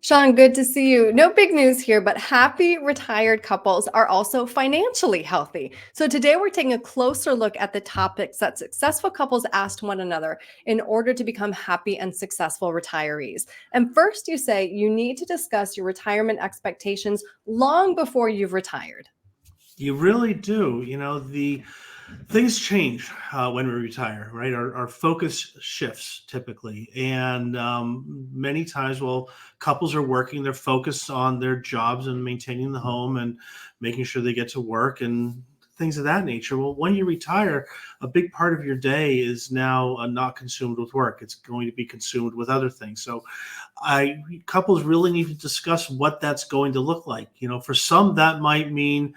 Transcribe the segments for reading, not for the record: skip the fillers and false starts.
Sean, good to see you. No big news here, but happy retired couples are also financially healthy. So today we're taking a closer look at the topics that successful couples asked one another in order to become happy and successful retirees. And first, you say you need to discuss your retirement expectations long before you've retired. You really do. The things change when we retire, right? Our focus shifts typically. And many times, while couples are working, they're focused on their jobs and maintaining the home and making sure they get to work and things of that nature. Well, when you retire, a big part of your day is now not consumed with work. It's going to be consumed with other things. So couples really need to discuss what that's going to look like. For some that might mean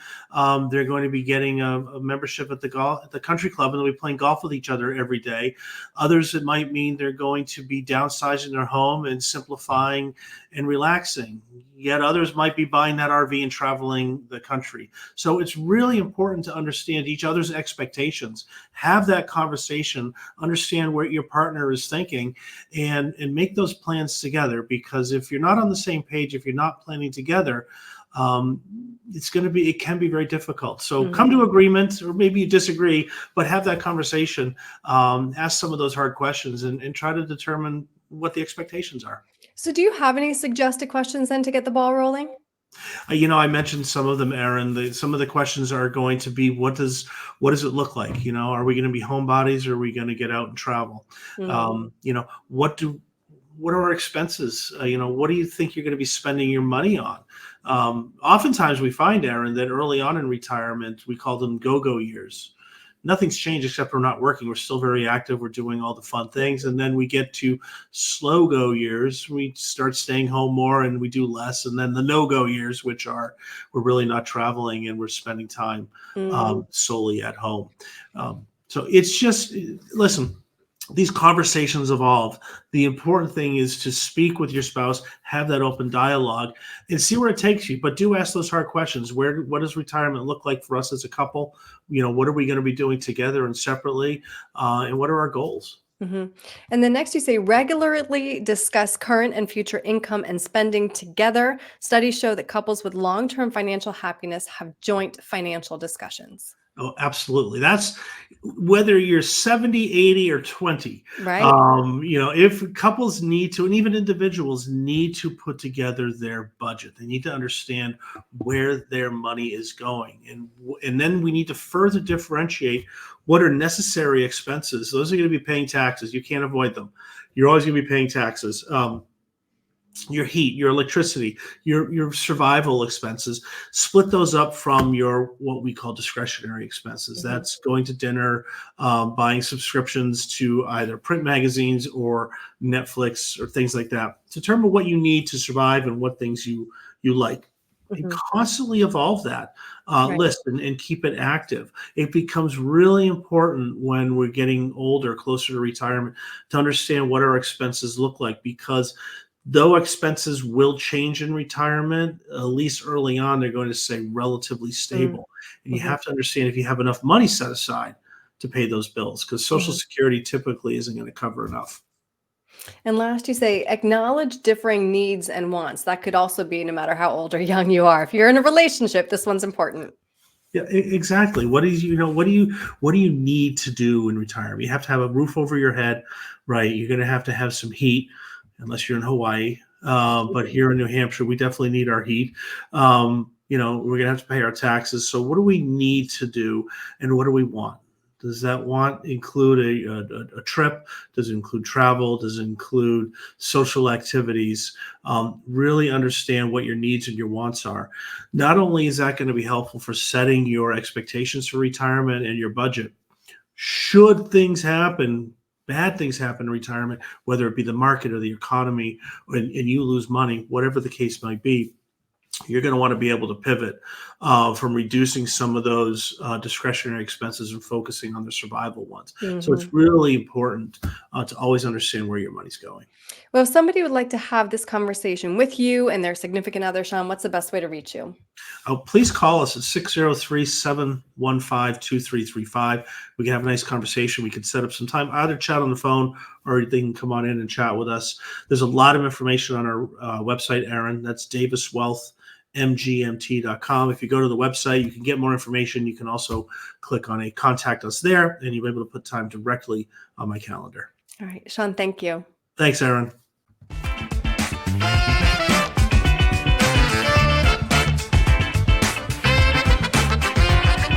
they're going to be getting a membership at the country club, and they'll be playing golf with each other every day. Others, it might mean they're going to be downsizing their home and simplifying and relaxing. Yet others might be buying that RV and traveling the country. So it's really important to understand each other's expectations, have that conversation, understand what your partner is thinking, and make those plans together. Because if you're not on the same page, if you're not planning together, it can be very difficult. So come to agreement, or maybe you disagree, but have that conversation, ask some of those hard questions, and try to determine what the expectations are. So, do you have any suggested questions then to get the ball rolling? I mentioned some of them, Erin. Some of the questions are going to be, what does it look like? Are we going to be homebodies, or are we going to get out and travel? Mm. What are our expenses? What do you think you're going to be spending your money on? Oftentimes we find, Erin, that early on in retirement, we call them go-go years. Nothing's changed except we're not working. We're still very active. We're doing all the fun things. And then we get to slow go years. We start staying home more and we do less. And then the no-go years, which are we're really not traveling and we're spending time solely at home. So it's just, listen, these conversations evolve. The important thing is to speak with your spouse, have that open dialogue, and see where it takes you. But do ask those hard questions. What does retirement look like for us as a couple? What are we going to be doing together and separately? And what are our goals? And then next, you say regularly discuss current and future income and spending together. Studies show that couples with long term financial happiness have joint financial discussions. Oh, absolutely. That's whether you're 70, 80, or 20. Right? If couples need to, and even individuals need to put together their budget, they need to understand where their money is going. And then we need to further differentiate what are necessary expenses. Those are going to be paying taxes. You can't avoid them. You're always going to be paying taxes. Your heat, your electricity, your survival expenses, split those up from your what we call discretionary expenses. That's going to dinner, buying subscriptions to either print magazines or Netflix or things like that. Determine what you need to survive and what things you like. And constantly evolve that list and keep it active. It becomes really important when we're getting older, closer to retirement, to understand what our expenses look like, because though expenses will change in retirement, at least early on, they're going to stay relatively stable. And you have to understand if you have enough money set aside to pay those bills, because Social Security typically isn't going to cover enough. And last, you say acknowledge differing needs and wants. That could also be no matter how old or young you are. If you're in a relationship, this one's important. Yeah, exactly. What do you need to do in retirement? You have to have a roof over your head, right? You're going to have some heat, unless you're in Hawaii. But here in New Hampshire, we definitely need our heat. We're going to have to pay our taxes. So what do we need to do, and what do we want? Does that want include a trip? Does it include travel? Does it include social activities? Really understand what your needs and your wants are. Not only is that going to be helpful for setting your expectations for retirement and your budget, should things happen, bad things happen in retirement, whether it be the market or the economy, and you lose money, whatever the case might be, you're going to want to be able to pivot from reducing some of those discretionary expenses and focusing on the survival ones. So Mhm. it's really important to always understand where your money's going. Well, if somebody would like to have this conversation with you and their significant other, Sean, what's the best way to reach you? Please call us at 603-715-2335. We can have a nice conversation. We can set up some time, either chat on the phone or they can come on in and chat with us. There's a lot of information on our website, Erin. That's daviswealthmgmt.com. If you go to the website, you can get more information. You can also click on a contact us there, and you'll be able to put time directly on my calendar. All right, Sean, thank you. Thanks, Erin.